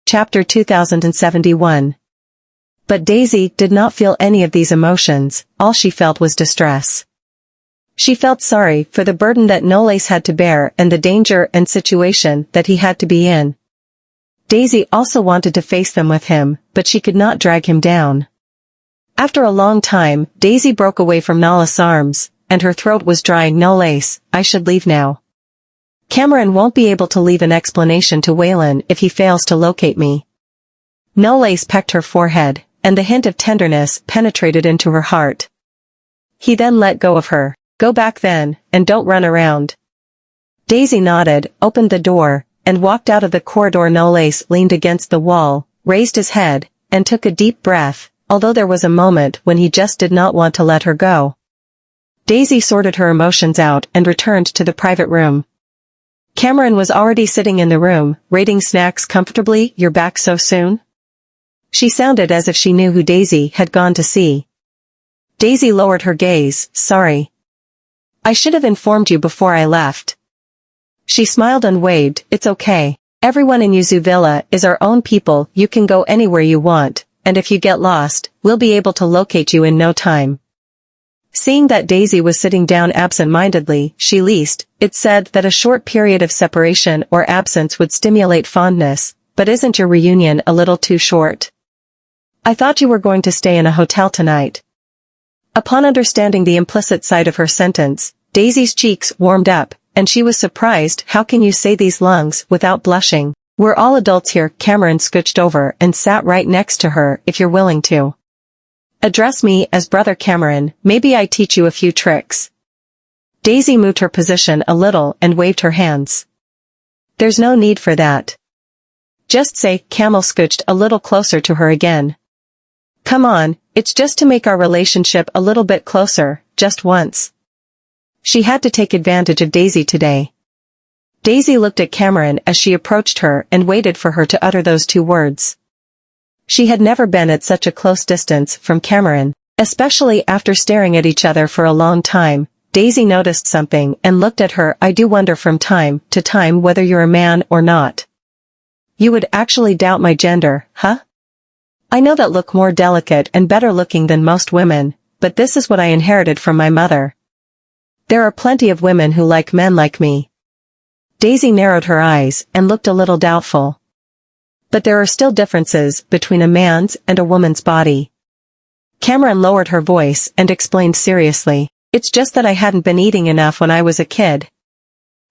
Chapter 2071. But Daisy did not feel any of these emotions, all she felt was distress. She felt sorry for the burden that Knowles had to bear and the danger and situation that he had to be in. Daisy also wanted to face them with him, but she could not drag him down. After a long time, Daisy broke away from Knowles' arms, and her throat was dry. Knowles, I should leave now. Cameron won't be able to leave an explanation to Whan if he fails to locate me. Knowles pecked her forehead, and the hint of tenderness penetrated into her heart. He then let go of her. Go back then, and don't run around. Daisy nodded, opened the door, and walked out of the corridor. Knowles leaned against the wall, raised his head, and took a deep breath, although there was a moment when he just did not want to let her go. Daisy sorted her emotions out and returned to the private room. Cameron was already sitting in the room, raiding snacks comfortably. You're back so soon? She sounded as if she knew who Daisy had gone to see. Daisy lowered her gaze. Sorry. I should have informed you before I left. She smiled and waved. It's okay. Everyone in Yuzu Villa is our own people. You can go anywhere you want, and if you get lost, we'll be able to locate you in no time. Seeing that Daisy was sitting down absent-mindedly, she leased, it said that a short period of separation or absence would stimulate fondness, but isn't your reunion a little too short? I thought you were going to stay in a hotel tonight. Upon understanding the implicit side of her sentence, Daisy's cheeks warmed up, and she was surprised. How can you say these lungs without blushing? We're all adults here. Cameron scooched over and sat right next to her. If you're willing to address me as Brother Cameron, maybe I teach you a few tricks. Daisy moved her position a little and waved her hands. There's no need for that. Just say. Camel scooched a little closer to her again. Come on, it's just to make our relationship a little bit closer, just once. She had to take advantage of Daisy today. Daisy looked at Cameron as she approached her and waited for her to utter those two words. She had never been at such a close distance from Cameron, especially after staring at each other for a long time. Daisy noticed something and looked at her. I do wonder from time to time whether you're a man or not. You would actually doubt my gender, huh? I know that look more delicate and better looking than most women, but this is what I inherited from my mother. There are plenty of women who like men like me. Daisy narrowed her eyes and looked a little doubtful. But there are still differences between a man's and a woman's body. Cameron lowered her voice and explained seriously. It's just that I hadn't been eating enough when I was a kid.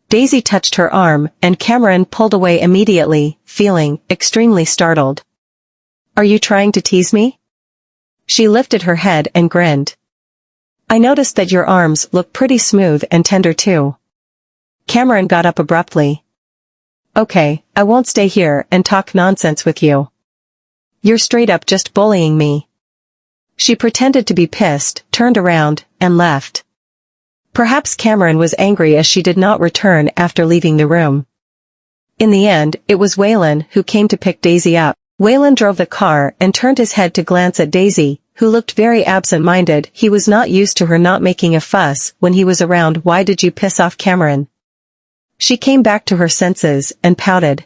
Daisy touched her arm, and Cameron pulled away immediately, feeling extremely startled. Are you trying to tease me? She lifted her head and grinned. I noticed that your arms look pretty smooth and tender too. Cameron got up abruptly. Okay, I won't stay here and talk nonsense with you. You're straight up just bullying me. She pretended to be pissed, turned around, and left. Perhaps Cameron was angry as she did not return after leaving the room. In the end, it was Whan who came to pick Daisy up. Whan drove the car and turned his head to glance at Daisy, who looked very absent-minded. He was not used to her not making a fuss when he was around. Why did you piss off Cameron? She came back to her senses and pouted.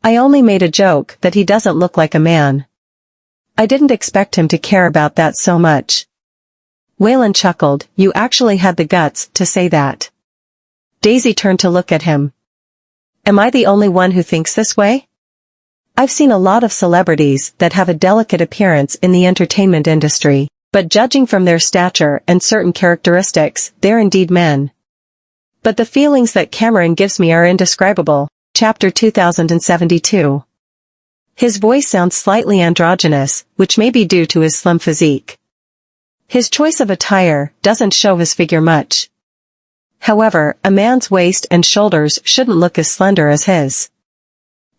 I only made a joke that he doesn't look like a man. I didn't expect him to care about that so much. Whan chuckled. You actually had the guts to say that. Daisy turned to look at him. Am I the only one who thinks this way? I've seen a lot of celebrities that have a delicate appearance in the entertainment industry, but judging from their stature and certain characteristics, they're indeed men. But the feelings that Cameron gives me are indescribable. Chapter 2072. His voice sounds slightly androgynous, which may be due to his slim physique. His choice of attire doesn't show his figure much. However, a man's waist and shoulders shouldn't look as slender as his.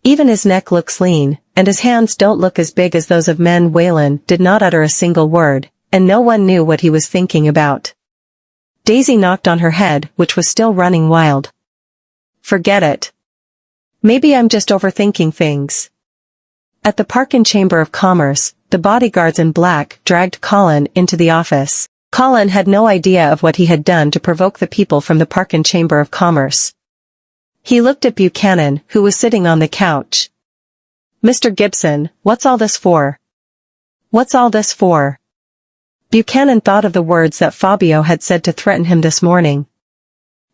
Even his neck looks lean, and his hands don't look as big as those of men. Whan did not utter a single word, and no one knew what he was thinking about. Daisy knocked on her head, which was still running wild. Forget it. Maybe I'm just overthinking things. At the Parkin Chamber of Commerce, the bodyguards in black dragged Colin into the office. Colin had no idea of what he had done to provoke the people from the Parkin Chamber of Commerce. He looked at Buchanan, who was sitting on the couch. Mr. Gibson, what's all this for? What's all this for? Buchanan thought of the words that Fabio had said to threaten him this morning.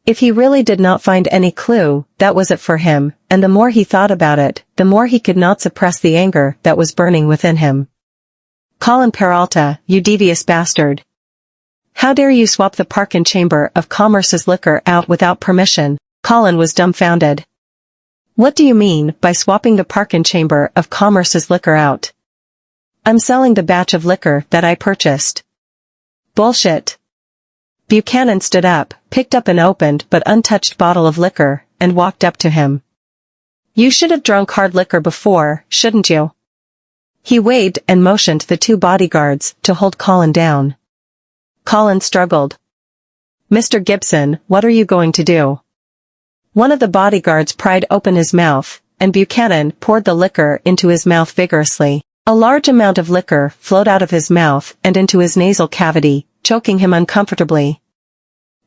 If he really did not find any clue, that was it for him, and the more he thought about it, the more he could not suppress the anger that was burning within him. Colin Peralta, you devious bastard. How dare you swap the Park and Chamber of Commerce's liquor out without permission? Colin was dumbfounded. What do you mean by swapping the Park and Chamber of Commerce's liquor out? I'm selling the batch of liquor that I purchased. Bullshit. Buchanan stood up, picked up an opened but untouched bottle of liquor, and walked up to him. You should have drunk hard liquor before, shouldn't you? He waved and motioned the two bodyguards to hold Colin down. Colin struggled. Mr. Gibson, what are you going to do? One of the bodyguards pried open his mouth, and Buchanan poured the liquor into his mouth vigorously. A large amount of liquor flowed out of his mouth and into his nasal cavity, choking him uncomfortably.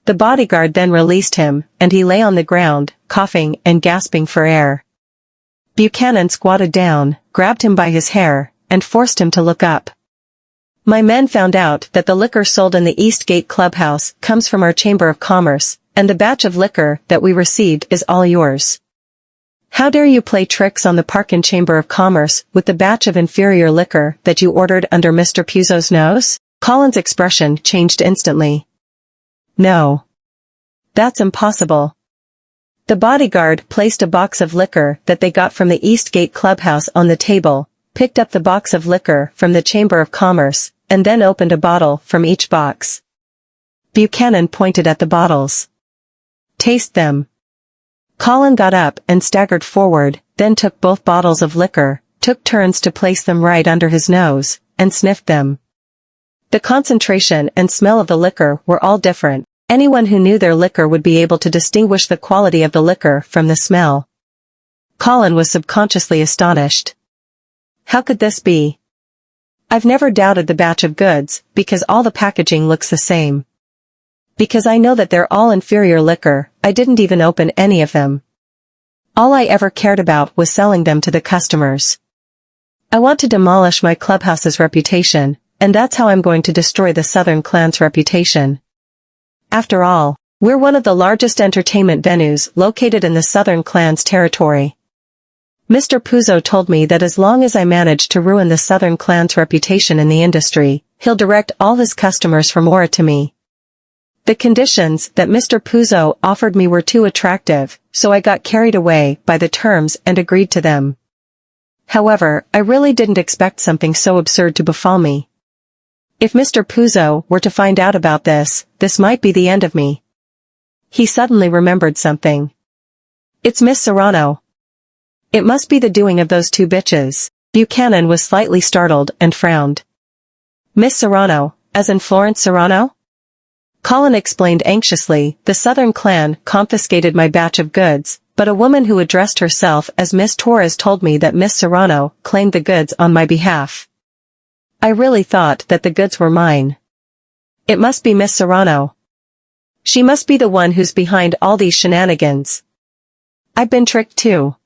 The bodyguard then released him, and he lay on the ground, coughing and gasping for air. Buchanan squatted down, grabbed him by his hair, and forced him to look up. My men found out that the liquor sold in the East Gate Clubhouse comes from our Chamber of Commerce, and the batch of liquor that we received is all yours. How dare you play tricks on the Park and Chamber of Commerce with the batch of inferior liquor that you ordered under Mr. Puzo's nose? Colin's expression changed instantly. No. That's impossible. The bodyguard placed a box of liquor that they got from the East Gate Clubhouse on the table, picked up the box of liquor from the Chamber of Commerce, and then opened a bottle from each box. Buchanan pointed at the bottles. Taste them. Colin got up and staggered forward, then took both bottles of liquor, took turns to place them right under his nose, and sniffed them. The concentration and smell of the liquor were all different. Anyone who knew their liquor would be able to distinguish the quality of the liquor from the smell. Colin was subconsciously astonished. How could this be? I've never doubted the batch of goods, because all the packaging looks the same. Because I know that they're all inferior liquor, I didn't even open any of them. All I ever cared about was selling them to the customers. I want to demolish my clubhouse's reputation, and that's how I'm going to destroy the Southern Clan's reputation. After all, we're one of the largest entertainment venues located in the Southern Clan's territory. Mr. Puzo told me that as long as I manage to ruin the Southern Clan's reputation in the industry, he'll direct all his customers from Aura to me. The conditions that Mr. Puzo offered me were too attractive, so I got carried away by the terms and agreed to them. However, I really didn't expect something so absurd to befall me. If Mr. Puzo were to find out about this, this might be the end of me. He suddenly remembered something. It's Miss Serrano. It must be the doing of those two bitches. Buchanan was slightly startled and frowned. Miss Serrano, as in Florence Serrano? Colin explained anxiously, the Southern Clan confiscated my batch of goods, but a woman who addressed herself as Miss Torres told me that Miss Serrano claimed the goods on my behalf. I really thought that the goods were mine. It must be Miss Serrano. She must be the one who's behind all these shenanigans. I've been tricked too.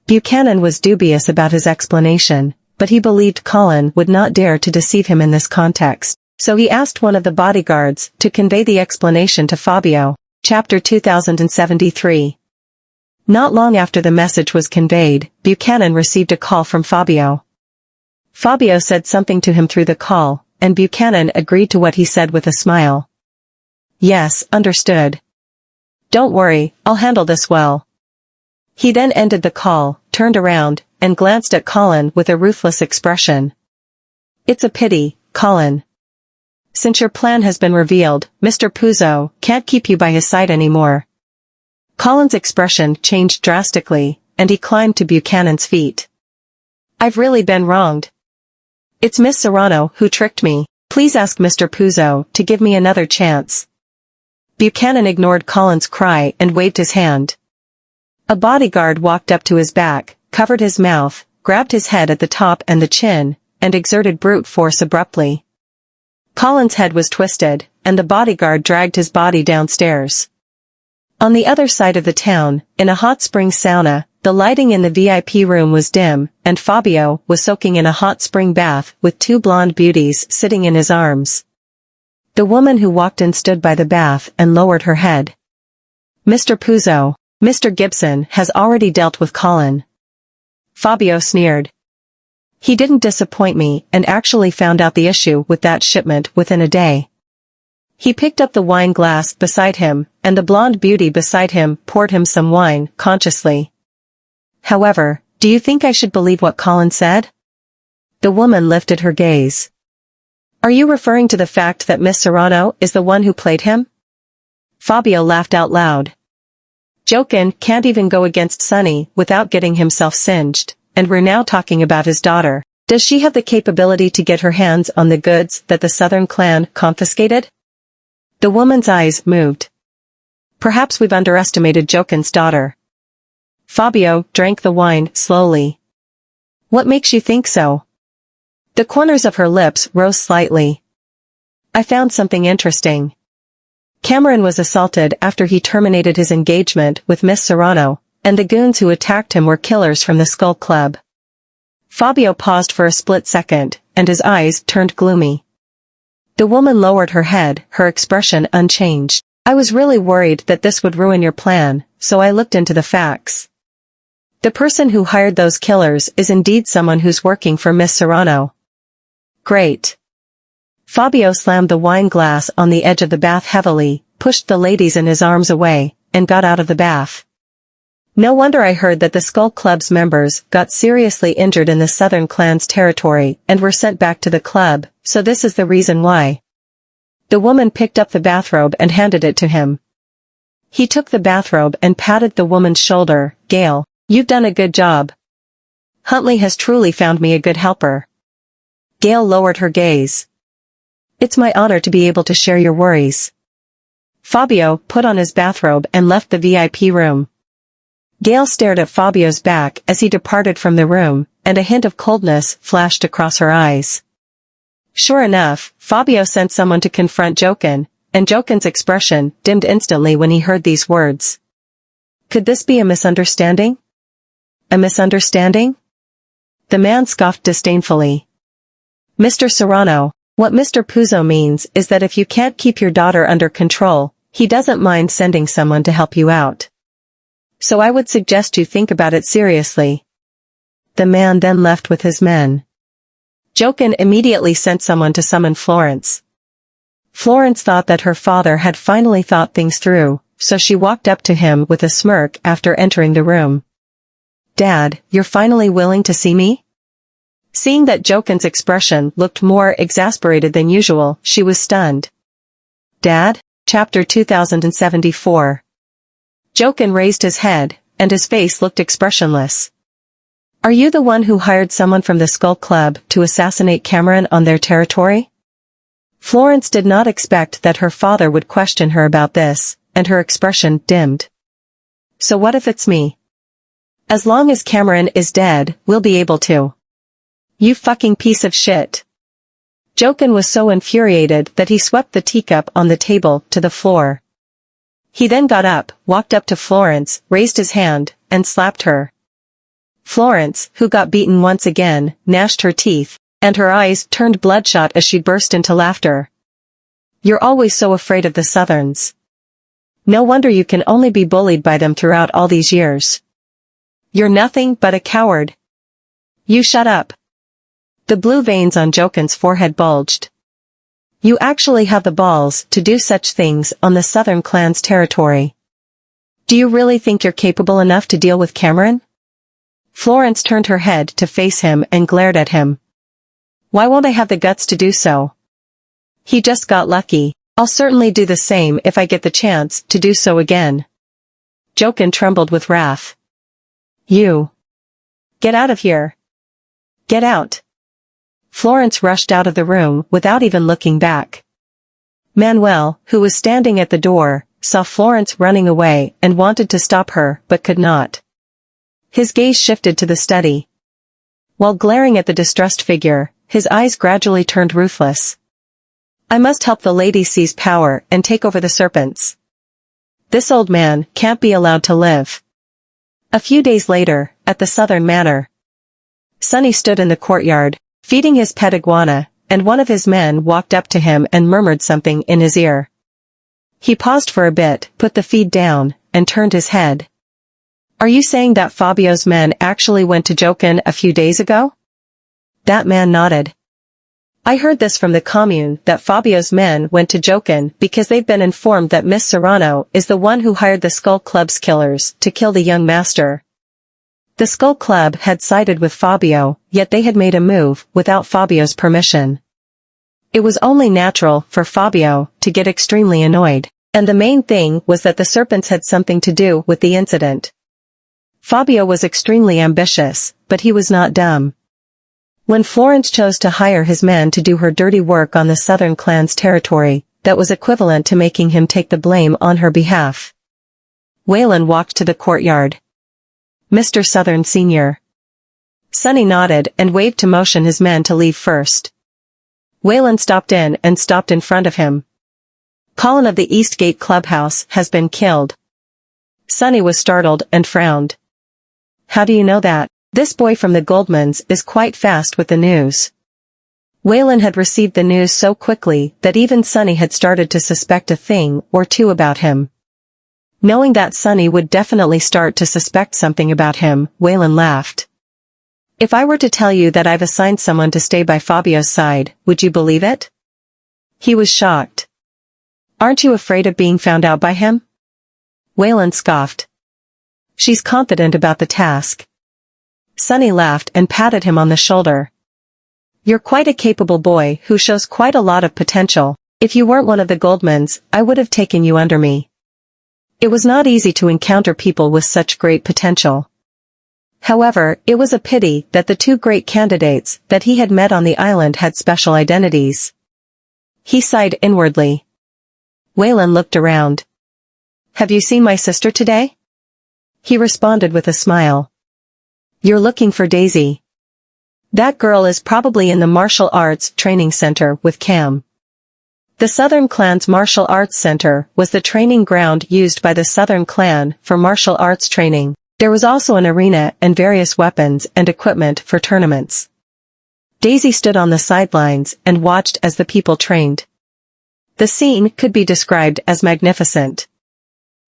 Buchanan was dubious about his explanation, but he believed Colin would not dare to deceive him in this context, so he asked one of the bodyguards to convey the explanation to Fabio. Chapter 2073. Not long after the message was conveyed, Buchanan received a call from Fabio. Fabio said something to him through the call, and Buchanan agreed to what he said with a smile. Yes, understood. Don't worry, I'll handle this well. He then ended the call, turned around, and glanced at Colin with a ruthless expression. It's a pity, Colin. Since your plan has been revealed, Mr. Puzo can't keep you by his side anymore. Colin's expression changed drastically, and he climbed to Buchanan's feet. I've really been wronged. It's Miss Serrano who tricked me. Please ask Mr. Puzo to give me another chance. Buchanan ignored Colin's cry and waved his hand. A bodyguard walked up to his back, covered his mouth, grabbed his head at the top and the chin, and exerted brute force abruptly. Colin's head was twisted, and the bodyguard dragged his body downstairs. On the other side of the town, in a hot spring sauna, The lighting in the VIP room was dim, and Fabio was soaking in a hot spring bath with two blonde beauties sitting in his arms. The woman who walked in stood by the bath and lowered her head. "Mr. Puzo, Mr. Gibson has already dealt with Colin." Fabio sneered. "He didn't disappoint me and actually found out the issue with that shipment within a day." He picked up the wine glass beside him, and the blonde beauty beside him poured him some wine, consciously. "However, do you think I should believe what Colin said?" The woman lifted her gaze. "Are you referring to the fact that Miss Serrano is the one who played him?" Fabio laughed out loud. "Joken can't even go against Sonny without getting himself singed, and we're now talking about his daughter. Does she have the capability to get her hands on the goods that the Southern clan confiscated?" The woman's eyes moved. "Perhaps we've underestimated Joken's daughter." Fabio drank the wine slowly. "What makes you think so?" The corners of her lips rose slightly. "I found something interesting. Cameron was assaulted after he terminated his engagement with Miss Serrano, and the goons who attacked him were killers from the Skull Club." Fabio paused for a split second, and his eyes turned gloomy. The woman lowered her head, her expression unchanged. "I was really worried that this would ruin your plan, so I looked into the facts. The person who hired those killers is indeed someone who's working for Miss Serrano." "Great." Fabio slammed the wine glass on the edge of the bath heavily, pushed the ladies in his arms away, and got out of the bath. "No wonder I heard that the Skull Club's members got seriously injured in the Southern clan's territory and were sent back to the club, so this is the reason why." The woman picked up the bathrobe and handed it to him. He took the bathrobe and patted the woman's shoulder. "Gail, you've done a good job. Huntley has truly found me a good helper." Gail lowered her gaze. "It's my honor to be able to share your worries." Fabio put on his bathrobe and left the VIP room. Gail stared at Fabio's back as he departed from the room, and a hint of coldness flashed across her eyes. Sure enough, Fabio sent someone to confront Joken, and Joken's expression dimmed instantly when he heard these words. Could this be a misunderstanding? A misunderstanding? The man scoffed disdainfully. "Mr. Serrano, what Mr. Puzo means is that if you can't keep your daughter under control, he doesn't mind sending someone to help you out. So I would suggest you think about it seriously." The man then left with his men. Joken immediately sent someone to summon Florence. Florence thought that her father had finally thought things through, so she walked up to him with a smirk after entering the room. "Dad, you're finally willing to see me?" Seeing that Joken's expression looked more exasperated than usual, she was stunned. "Dad?" Chapter 2074. Joken raised his head, and his face looked expressionless. "Are you the one who hired someone from the Skull Club to assassinate Cameron on their territory?" Florence did not expect that her father would question her about this, and her expression dimmed. "So what if it's me? As long as Cameron is dead, we'll be able to." "You fucking piece of shit." Joken was so infuriated that he swept the teacup on the table to the floor. He then got up, walked up to Florence, raised his hand, and slapped her. Florence, who got beaten once again, gnashed her teeth, and her eyes turned bloodshot as she burst into laughter. "You're always so afraid of the Southerns. No wonder you can only be bullied by them throughout all these years. You're nothing but a coward." "You shut up." The blue veins on Joken's forehead bulged. "You actually have the balls to do such things on the Southern clan's territory. Do you really think you're capable enough to deal with Cameron?" Florence turned her head to face him and glared at him. "Why won't I have the guts to do so? He just got lucky. I'll certainly do the same if I get the chance to do so again." Joken trembled with wrath. "You. Get out of here. Get out." Florence rushed out of the room without even looking back. Manuel, who was standing at the door, saw Florence running away and wanted to stop her but could not. His gaze shifted to the study. While glaring at the distressed figure, his eyes gradually turned ruthless. "I must help the lady seize power and take over the serpents. This old man can't be allowed to live." A few days later, at the Southern Manor, Sonny stood in the courtyard, feeding his pet iguana, and one of his men walked up to him and murmured something in his ear. He paused for a bit, put the feed down, and turned his head. "Are you saying that Fabio's men actually went to Joken a few days ago?" That man nodded. "I heard this from the commune that Fabio's men went to Joken because they've been informed that Miss Serrano is the one who hired the Skull Club's killers to kill the young master. The Skull Club had sided with Fabio, yet they had made a move without Fabio's permission. It was only natural for Fabio to get extremely annoyed, and the main thing was that the serpents had something to do with the incident. Fabio was extremely ambitious, but he was not dumb. When Florence chose to hire his men to do her dirty work on the Southern clan's territory, that was equivalent to making him take the blame on her behalf. Whan walked to the courtyard. "Mr. Southern Senior." Sonny nodded and waved to motion his men to leave first. Whan stopped in front of him. "Colin of the East Gate Clubhouse has been killed." Sonny was startled and frowned. "How do you know that? This boy from the Goldmans is quite fast with the news." Whan had received the news so quickly that even Sonny had started to suspect a thing or two about him. Knowing that Sonny would definitely start to suspect something about him, Whan laughed. "If I were to tell you that I've assigned someone to stay by Fabio's side, would you believe it?" He was shocked. "Aren't you afraid of being found out by him?" Whan scoffed. "She's confident about the task." Sonny laughed and patted him on the shoulder. "You're quite a capable boy who shows quite a lot of potential. If you weren't one of the Goldmans, I would have taken you under me." It was not easy to encounter people with such great potential. However, it was a pity that the two great candidates that he had met on the island had special identities. He sighed inwardly. Whan looked around. "Have you seen my sister today?" He responded with a smile. "You're looking for Daisy. That girl is probably in the martial arts training center with Cam." The Southern Clan's Martial Arts Center was the training ground used by the Southern Clan for martial arts training. There was also an arena and various weapons and equipment for tournaments. Daisy stood on the sidelines and watched as the people trained. The scene could be described as magnificent.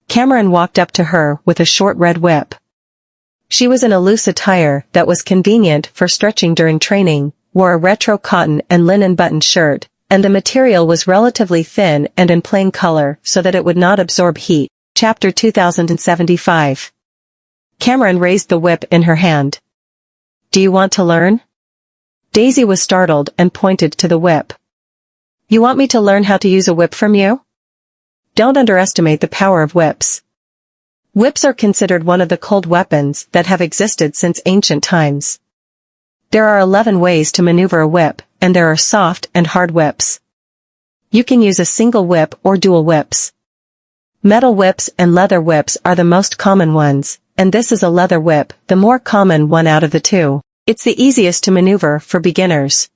Cameron walked up to her with a short red whip. She was in a loose attire that was convenient for stretching during training, wore a retro cotton and linen buttoned shirt, and the material was relatively thin and in plain color so that it would not absorb heat. Chapter 2075. Cameron raised the whip in her hand. "Do you want to learn?" Daisy was startled and pointed to the whip. "You want me to learn how to use a whip from you?" Don't underestimate the power of whips. Whips are considered one of the cold weapons that have existed since ancient times. There are 11 ways to maneuver a whip, and there are soft and hard whips. You can use a single whip or dual whips. Metal whips and leather whips are the most common ones, and this is a leather whip, the more common one out of the two. It's the easiest to maneuver for beginners.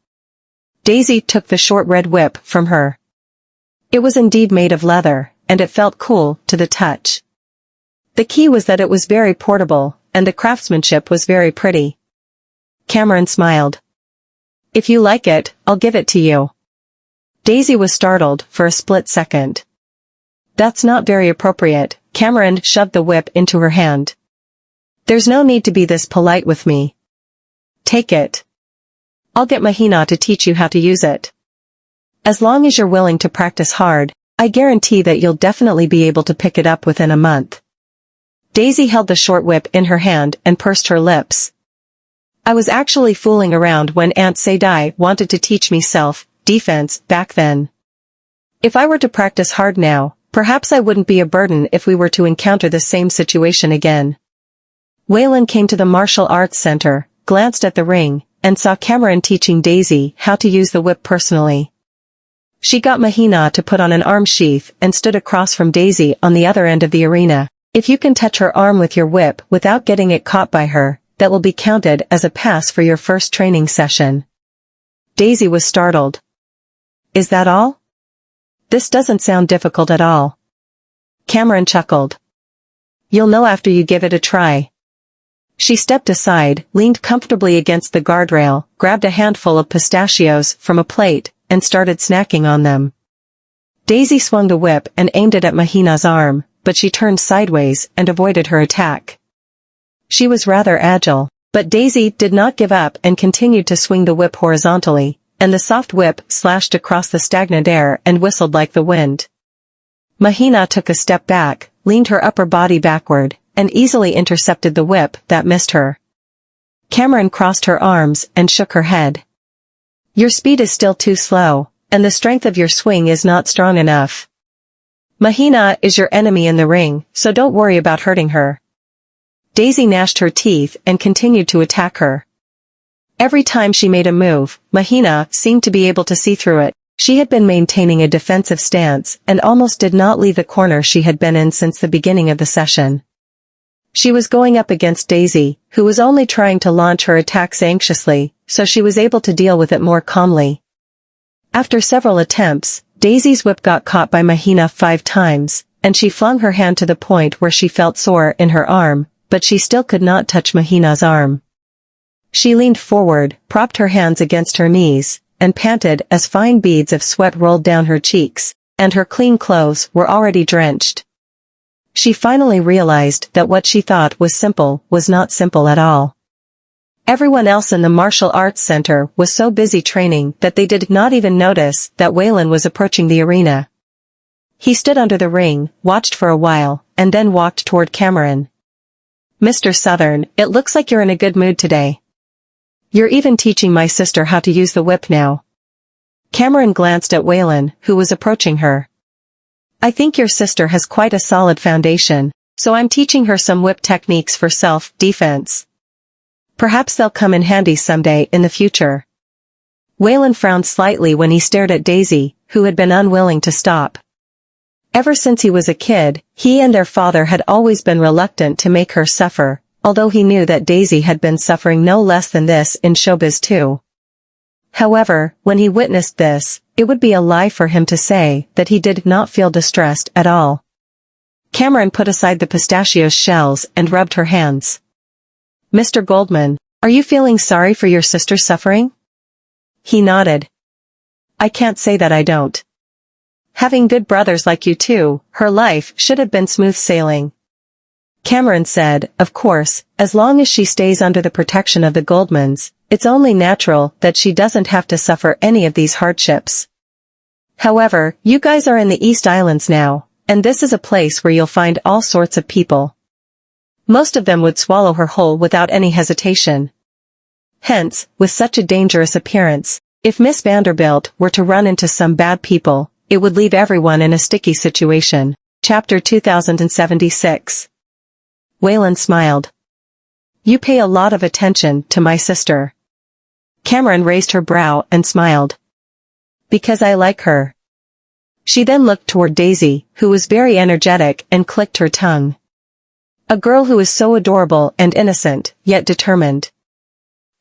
Daisy took the short red whip from her. It was indeed made of leather, and it felt cool to the touch. The key was that it was very portable, and the craftsmanship was very pretty. Cameron smiled. "If you like it, I'll give it to you." Daisy was startled for a split second. "That's not very appropriate." Cameron shoved the whip into her hand. "There's no need to be this polite with me. Take it. I'll get Mahina to teach you how to use it. As long as you're willing to practice hard, I guarantee that you'll definitely be able to pick it up within a month." Daisy held the short whip in her hand and pursed her lips. "I was actually fooling around when Aunt Sadai wanted to teach me self-defense back then. If I were to practice hard now, perhaps I wouldn't be a burden if we were to encounter the same situation again." Whan came to the martial arts center, glanced at the ring, and saw Cameron teaching Daisy how to use the whip personally. She got Mahina to put on an arm sheath and stood across from Daisy on the other end of the arena. "If you can touch her arm with your whip without getting it caught by her, that will be counted as a pass for your first training session." Daisy was startled. "Is that all? This doesn't sound difficult at all." Cameron chuckled. "You'll know after you give it a try." She stepped aside, leaned comfortably against the guardrail, grabbed a handful of pistachios from a plate, and started snacking on them. Daisy swung the whip and aimed it at Mahina's arm, but she turned sideways and avoided her attack. She was rather agile, but Daisy did not give up and continued to swing the whip horizontally, and the soft whip slashed across the stagnant air and whistled like the wind. Mahina took a step back, leaned her upper body backward, and easily intercepted the whip that missed her. Cameron crossed her arms and shook her head. Your speed is still too slow, and the strength of your swing is not strong enough. Mahina is your enemy in the ring, so don't worry about hurting her. Daisy gnashed her teeth and continued to attack her. Every time she made a move, Mahina seemed to be able to see through it. She had been maintaining a defensive stance and almost did not leave the corner she had been in since the beginning of the session. She was going up against Daisy, who was only trying to launch her attacks anxiously, so she was able to deal with it more calmly. After several attempts, Daisy's whip got caught by Mahina 5 times, and she flung her hand to the point where she felt sore in her arm, but she still could not touch Mahina's arm. She leaned forward, propped her hands against her knees, and panted as fine beads of sweat rolled down her cheeks, and her clean clothes were already drenched. She finally realized that what she thought was simple was not simple at all. Everyone else in the martial arts center was so busy training that they did not even notice that Whan was approaching the arena. He stood under the ring, watched for a while, and then walked toward Cameron. Mr. Southern, it looks like you're in a good mood today. You're even teaching my sister how to use the whip now. Cameron glanced at Whan, who was approaching her. I think your sister has quite a solid foundation, so I'm teaching her some whip techniques for self-defense. Perhaps they'll come in handy someday in the future. Whan frowned slightly when he stared at Daisy, who had been unwilling to stop. Ever since he was a kid, he and their father had always been reluctant to make her suffer, although he knew that Daisy had been suffering no less than this in showbiz too. However, when he witnessed this, it would be a lie for him to say that he did not feel distressed at all. Cameron put aside the pistachio shells and rubbed her hands. Mr. Goldman, are you feeling sorry for your sister's suffering? He nodded. I can't say that I don't. Having good brothers like you two, her life should have been smooth sailing. Cameron said, of course, as long as she stays under the protection of the Goldmans, it's only natural that she doesn't have to suffer any of these hardships. However, you guys are in the East Islands now, and this is a place where you'll find all sorts of people. Most of them would swallow her whole without any hesitation. Hence, with such a dangerous appearance, if Miss Vanderbilt were to run into some bad people, it would leave everyone in a sticky situation. Chapter 2076. Whan smiled. You pay a lot of attention to my sister. Cameron raised her brow and smiled. Because I like her. She then looked toward Daisy, who was very energetic, and clicked her tongue. A girl who is so adorable and innocent, yet determined.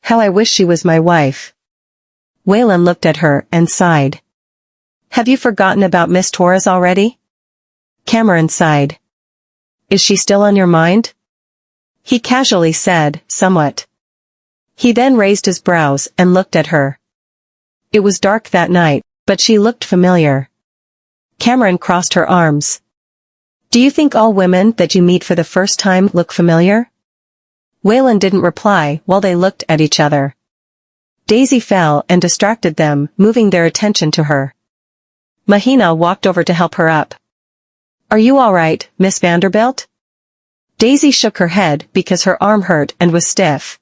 How I wish she was my wife. Whan looked at her and sighed. Have you forgotten about Miss Torres already? Cameron sighed. Is she still on your mind? He casually said, somewhat. He then raised his brows and looked at her. It was dark that night, but she looked familiar. Cameron crossed her arms. Do you think all women that you meet for the first time look familiar? Whan didn't reply while they looked at each other. Daisy fell and distracted them, moving their attention to her. Mahina walked over to help her up. Are you all right, Miss Vanderbilt? Daisy shook her head because her arm hurt and was stiff.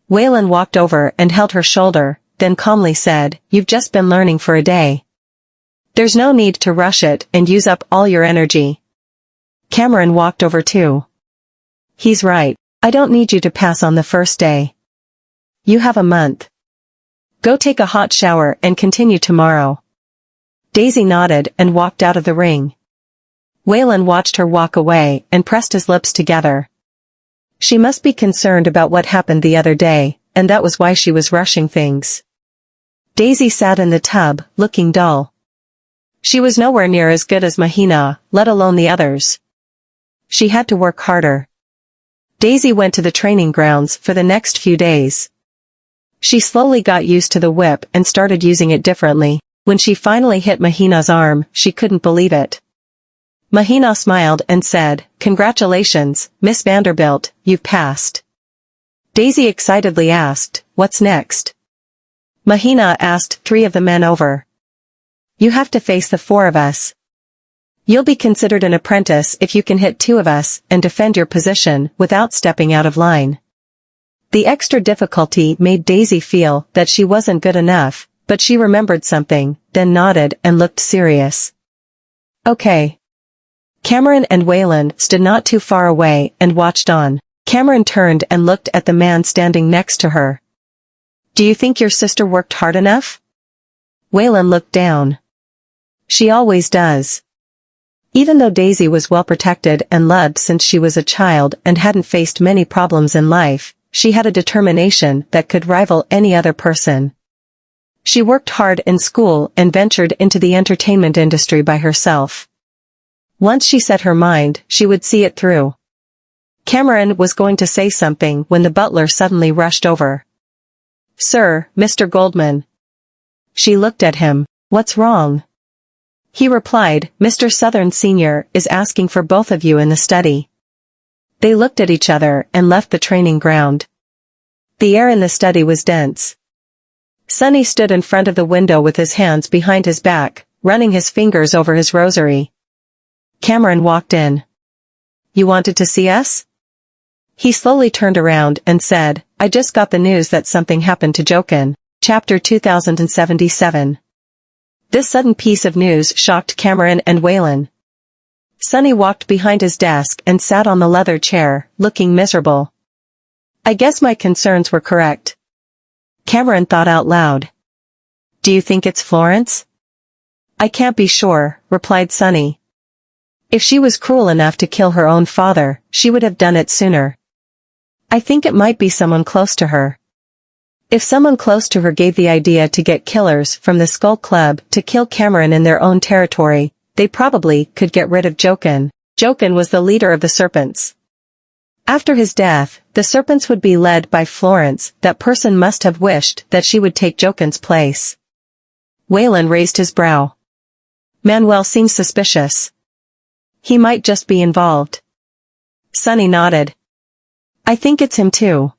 Whan walked over and held her shoulder, then calmly said, You've just been learning for a day. There's no need to rush it and use up all your energy. Cameron walked over too. He's right, I don't need you to pass on the first day. You have a month. Go take a hot shower and continue tomorrow. Daisy nodded and walked out of the ring. Whan watched her walk away and pressed his lips together. She must be concerned about what happened the other day, and that was why she was rushing things. Daisy sat in the tub, looking dull. She was nowhere near as good as Mahina, let alone the others. She had to work harder. Daisy went to the training grounds for the next few days. She slowly got used to the whip and started using it differently. When she finally hit Mahina's arm, she couldn't believe it. Mahina smiled and said, "Congratulations, Miss Vanderbilt, you've passed." Daisy excitedly asked, "What's next?" Mahina asked 3 of the men over. "You have to face the 4 of us. You'll be considered an apprentice if you can hit 2 of us and defend your position without stepping out of line." The extra difficulty made Daisy feel that she wasn't good enough, but she remembered something, then nodded and looked serious. "Okay." Cameron and Whan stood not too far away and watched on. Cameron turned and looked at the man standing next to her. "Do you think your sister worked hard enough?" Whan looked down. "She always does." Even though Daisy was well protected and loved since she was a child and hadn't faced many problems in life, she had a determination that could rival any other person. She worked hard in school and ventured into the entertainment industry by herself. Once she set her mind, she would see it through. Cameron was going to say something when the butler suddenly rushed over. "Sir, Mr. Goldman." She looked at him. "What's wrong?" He replied, "Mr. Southern Sr. is asking for both of you in the study." They looked at each other and left the training ground. The air in the study was dense. Sonny stood in front of the window with his hands behind his back, running his fingers over his rosary. Cameron walked in. "You wanted to see us?" He slowly turned around and said, "I just got the news that something happened to Joken." Chapter 2077. This sudden piece of news shocked Cameron and Whan. Sonny walked behind his desk and sat on the leather chair, looking miserable. "I guess my concerns were correct." Cameron thought out loud. "Do you think it's Florence?" "I can't be sure," replied Sonny. "If she was cruel enough to kill her own father, she would have done it sooner. I think it might be someone close to her. If someone close to her gave the idea to get killers from the Skull Club to kill Cameron in their own territory, they probably could get rid of Joken." Joken was the leader of the Serpents. After his death, the Serpents would be led by Florence. That person must have wished that she would take Joken's place. Whan raised his brow. "Manuel seems suspicious. He might just be involved." Sonny nodded. "I think it's him too."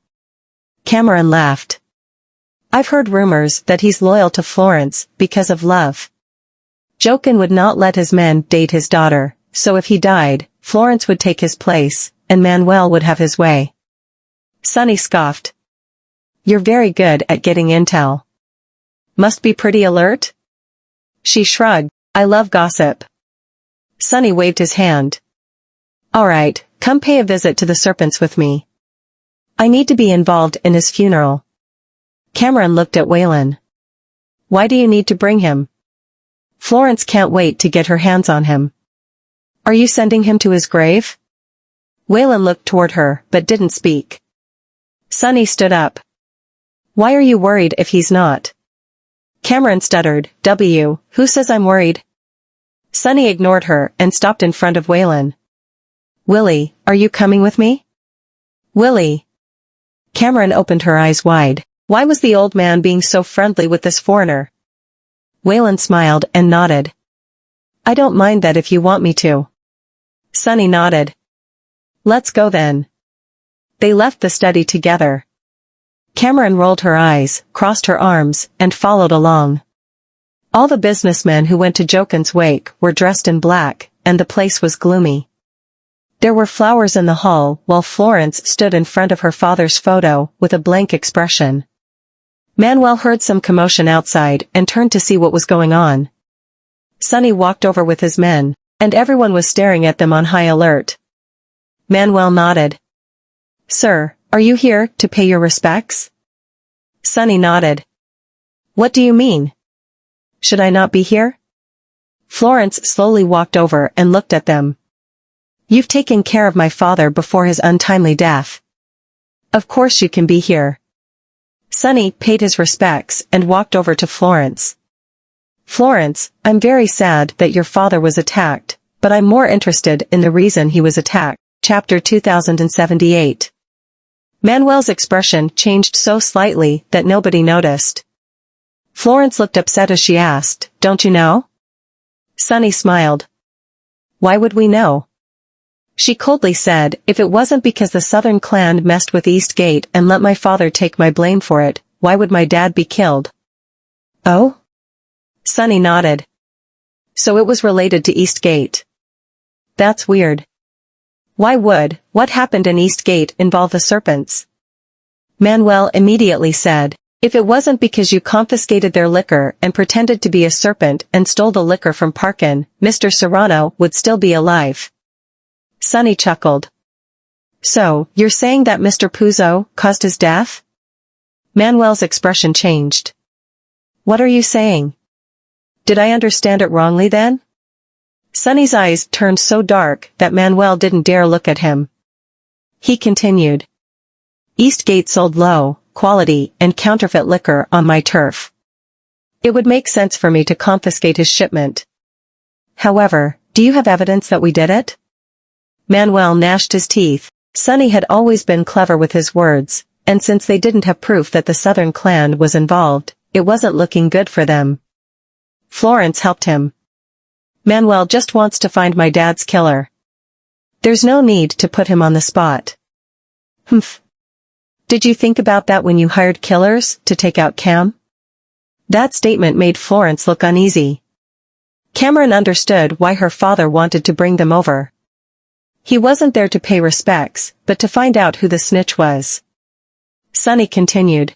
Cameron laughed. "I've heard rumors that he's loyal to Florence because of love. Joken would not let his men date his daughter, so if he died, Florence would take his place, and Manuel would have his way." Sonny scoffed. "You're very good at getting intel. Must be pretty alert?" She shrugged. "I love gossip." Sonny waved his hand. "All right, come pay a visit to the Serpents with me. I need to be involved in his funeral." Cameron looked at Whan. "Why do you need to bring him?" "Florence can't wait to get her hands on him." "Are you sending him to his grave?" Whan looked toward her, but didn't speak. Sonny stood up. "Why are you worried if he's not?" Cameron stuttered, "Who says I'm worried?" Sonny ignored her and stopped in front of Whan. "Willie, are you coming with me?" "Willie." Cameron opened her eyes wide. Why was the old man being so friendly with this foreigner? Whan smiled and nodded. "I don't mind that if you want me to." Sonny nodded. "Let's go then." They left the study together. Cameron rolled her eyes, crossed her arms, and followed along. All the businessmen who went to Joken's wake were dressed in black, and the place was gloomy. There were flowers in the hall while Florence stood in front of her father's photo with a blank expression. Manuel heard some commotion outside and turned to see what was going on. Sonny walked over with his men, and everyone was staring at them on high alert. Manuel nodded. "Sir, are you here to pay your respects?" Sonny nodded. "What do you mean? Should I not be here?" Florence slowly walked over and looked at them. "You've taken care of my father before his untimely death. Of course you can be here." Sonny paid his respects and walked over to Florence. "Florence, I'm very sad that your father was attacked, but I'm more interested in the reason he was attacked." Chapter 2078. Manuel's expression changed so slightly that nobody noticed. Florence looked upset as she asked, "Don't you know?" Sonny smiled. "Why would we know?" She coldly said, "If it wasn't because the Southern clan messed with Eastgate and let my father take my blame for it, why would my dad be killed?" "Oh?" Sonny nodded. "So it was related to Eastgate. That's weird. Why would what happened in Eastgate involve the serpents?" Manuel immediately said, "If it wasn't because you confiscated their liquor and pretended to be a serpent and stole the liquor from Parkin, Mr. Serrano would still be alive." Sonny chuckled. "So, you're saying that Mr. Puzo caused his death?" Manuel's expression changed. "What are you saying? Did I understand it wrongly then?" Sonny's eyes turned so dark that Manuel didn't dare look at him. He continued. "Eastgate sold low quality and counterfeit liquor on my turf. It would make sense for me to confiscate his shipment. However, do you have evidence that we did it?" Manuel gnashed his teeth. Sonny had always been clever with his words, and since they didn't have proof that the Southern clan was involved, it wasn't looking good for them. Florence helped him. "Manuel just wants to find my dad's killer. There's no need to put him on the spot." "Humph. Did you think about that when you hired killers to take out Cam?" That statement made Florence look uneasy. Cameron understood why her father wanted to bring them over. He wasn't there to pay respects, but to find out who the snitch was. Sonny continued.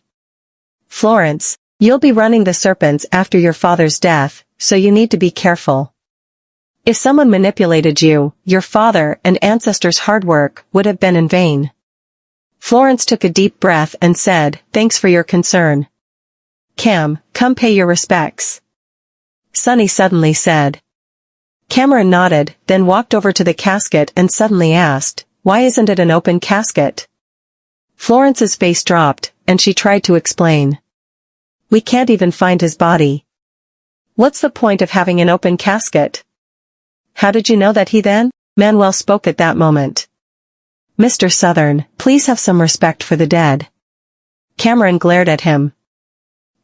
"Florence, you'll be running the serpents after your father's death, so you need to be careful. If someone manipulated you, your father and ancestors' hard work would have been in vain." Florence took a deep breath and said, "Thanks for your concern. Cam, come pay your respects." Sonny suddenly said. Cameron nodded, then walked over to the casket and suddenly asked, "Why isn't it an open casket?" Florence's face dropped, and she tried to explain. "We can't even find his body. What's the point of having an open casket?" "How did you know that he then?" Manuel spoke at that moment. "Mr. Southern, please have some respect for the dead." Cameron glared at him.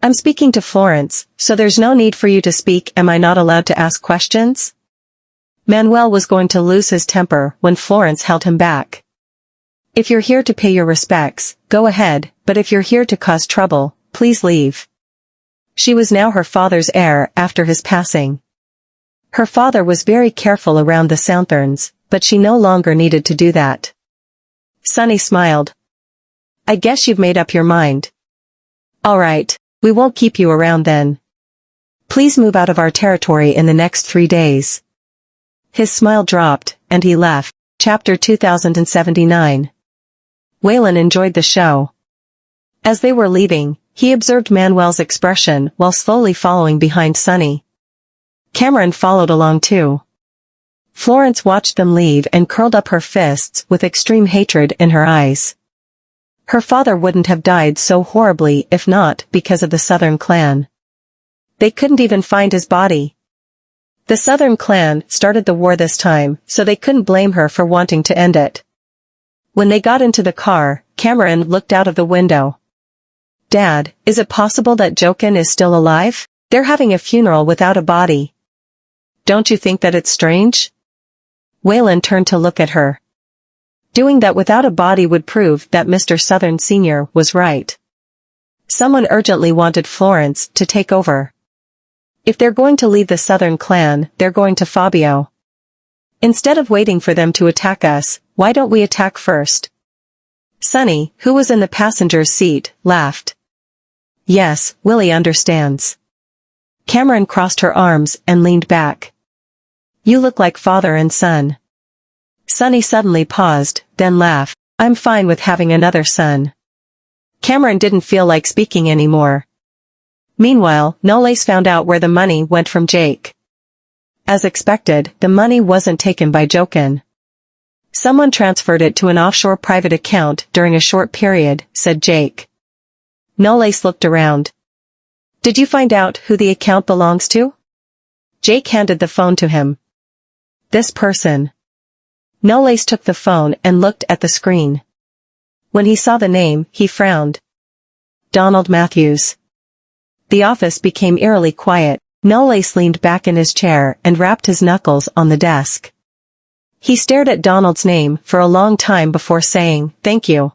"I'm speaking to Florence, so there's no need for you to speak. Am I not allowed to ask questions?" Manuel was going to lose his temper when Florence held him back. "If you're here to pay your respects, go ahead, but if you're here to cause trouble, please leave." She was now her father's heir after his passing. Her father was very careful around the Southerns, but she no longer needed to do that. Sonny smiled. "I guess you've made up your mind. All right, we won't keep you around then. Please move out of our territory in the next 3 days." His smile dropped, and he left. Chapter 2079. Whan enjoyed the show. As they were leaving, he observed Manuel's expression while slowly following behind Sonny. Cameron followed along too. Florence watched them leave and curled up her fists with extreme hatred in her eyes. Her father wouldn't have died so horribly if not because of the Southern clan. They couldn't even find his body. The Southern clan started the war this time, so they couldn't blame her for wanting to end it. When they got into the car, Cameron looked out of the window. "Dad, is it possible that Joken is still alive? They're having a funeral without a body. Don't you think that it's strange?" Whan turned to look at her. Doing that without a body would prove that Mr. Southern Sr. was right. Someone urgently wanted Florence to take over. If they're going to leave the Southern clan, they're going to Fabio. Instead of waiting for them to attack us, why don't we attack first? Sonny, who was in the passenger's seat, laughed. "Yes, Willie understands." Cameron crossed her arms and leaned back. "You look like father and son." Sonny suddenly paused, then laughed. "I'm fine with having another son." Cameron didn't feel like speaking anymore. Meanwhile, Knowles found out where the money went from Jake. As expected, the money wasn't taken by Joken. "Someone transferred it to an offshore private account during a short period," said Jake. Knowles looked around. "Did you find out who the account belongs to?" Jake handed the phone to him. "This person." Knowles took the phone and looked at the screen. When he saw the name, he frowned. Donald Matthews. The office became eerily quiet. Knowles leaned back in his chair and rapped his knuckles on the desk. He stared at Donald's name for a long time before saying, "Thank you."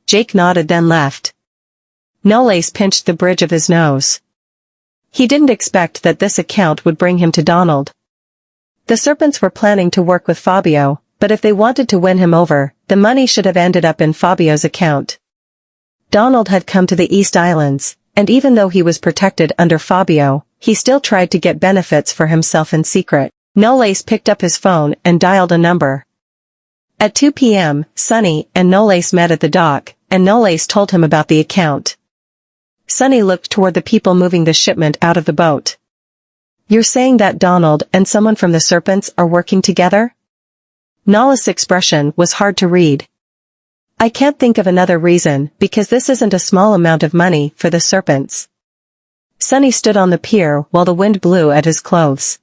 Jake nodded, then left. Knowles pinched the bridge of his nose. He didn't expect that this account would bring him to Donald. The serpents were planning to work with Fabio, but if they wanted to win him over, the money should have ended up in Fabio's account. Donald had come to the East Islands, and even though he was protected under Fabio, he still tried to get benefits for himself in secret. Knowles picked up his phone and dialed a number. At 2 p.m., Sonny and Knowles met at the dock, and Knowles told him about the account. Sonny looked toward the people moving the shipment out of the boat. "You're saying that Donald and someone from the serpents are working together?" Knowles' expression was hard to read. "I can't think of another reason, because this isn't a small amount of money for the serpents." Sonny stood on the pier while the wind blew at his clothes.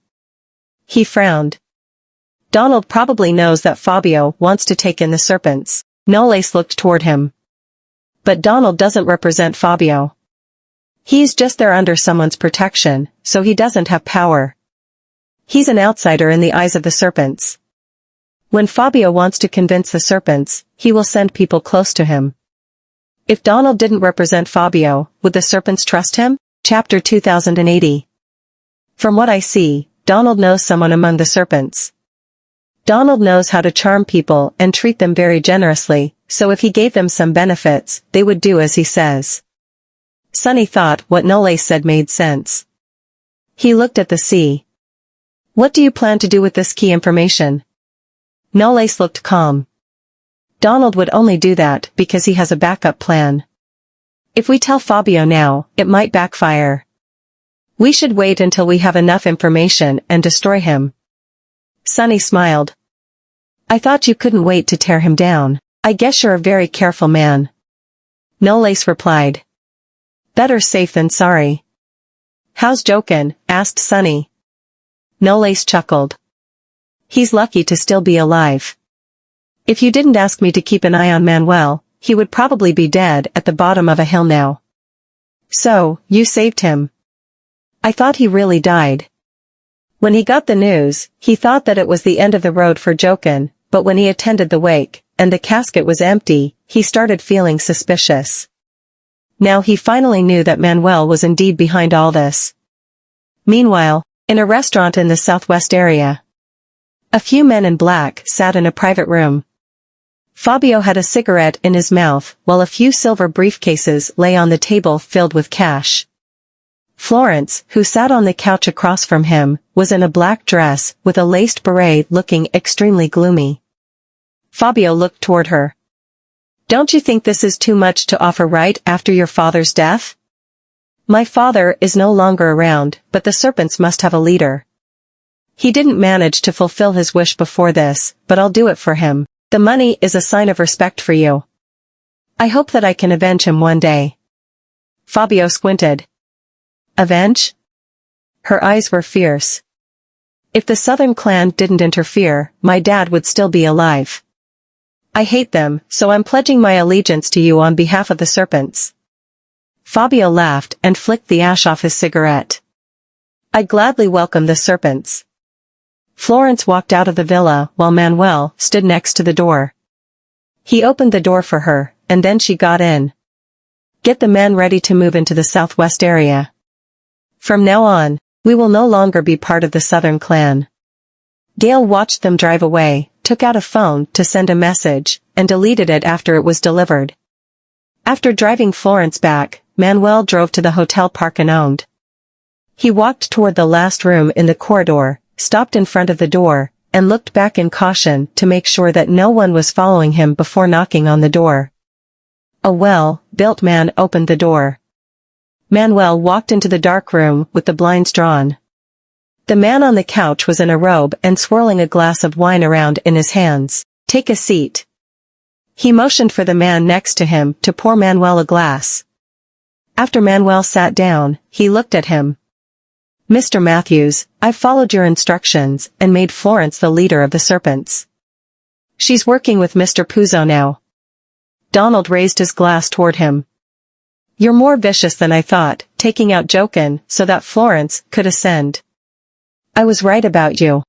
He frowned. "Donald probably knows that Fabio wants to take in the serpents." Knowles looked toward him. "But Donald doesn't represent Fabio. He's just there under someone's protection, so he doesn't have power. He's an outsider in the eyes of the serpents. When Fabio wants to convince the serpents, he will send people close to him. If Donald didn't represent Fabio, would the serpents trust him?" Chapter 2080. From what I see, Donald knows someone among the serpents. Donald knows how to charm people and treat them very generously, so if he gave them some benefits, they would do as he says. Sonny thought what Knowles said made sense. He looked at the sea. "What do you plan to do with this key information?" Knowles looked calm. "Donald would only do that because he has a backup plan. If we tell Fabio now, it might backfire. We should wait until we have enough information and destroy him." Sonny smiled. "I thought you couldn't wait to tear him down. I guess you're a very careful man." Knowles replied. "Better safe than sorry." "How's Joken?" asked Sonny. Knowles chuckled. "He's lucky to still be alive. If you didn't ask me to keep an eye on Manuel, he would probably be dead at the bottom of a hill now." "So, you saved him." "I thought he really died." When he got the news, he thought that it was the end of the road for Joken, but when he attended the wake, and the casket was empty, he started feeling suspicious. Now he finally knew that Manuel was indeed behind all this. Meanwhile, in a restaurant in the southwest area, a few men in black sat in a private room. Fabio had a cigarette in his mouth, while a few silver briefcases lay on the table filled with cash. Florence, who sat on the couch across from him, was in a black dress with a laced beret, looking extremely gloomy. Fabio looked toward her. "Don't you think this is too much to offer right after your father's death?" "My father is no longer around, but the serpents must have a leader. He didn't manage to fulfill his wish before this, but I'll do it for him. The money is a sign of respect for you. I hope that I can avenge him one day." Fabio squinted. "Avenge?" Her eyes were fierce. "If the Southern clan didn't interfere, my dad would still be alive. I hate them, so I'm pledging my allegiance to you on behalf of the serpents." Fabio laughed and flicked the ash off his cigarette. "I gladly welcome the serpents." Florence walked out of the villa while Manuel stood next to the door. He opened the door for her, and then she got in. "Get the men ready to move into the southwest area. From now on, we will no longer be part of the Southern clan." Gail watched them drive away, took out a phone to send a message, and deleted it after it was delivered. After driving Florence back, Manuel drove to the hotel park and owned. He walked toward the last room in the corridor, stopped in front of the door, and looked back in caution to make sure that no one was following him before knocking on the door. A well-built man opened the door. Manuel walked into the dark room with the blinds drawn. The man on the couch was in a robe and swirling a glass of wine around in his hands. "Take a seat." He motioned for the man next to him to pour Manuel a glass. After Manuel sat down, he looked at him. "Mr. Matthews, I've followed your instructions and made Florence the leader of the serpents. She's working with Mr. Puzo now. Donald raised his glass toward him. You're more vicious than I thought, taking out Joken so that Florence could ascend. I was right about you.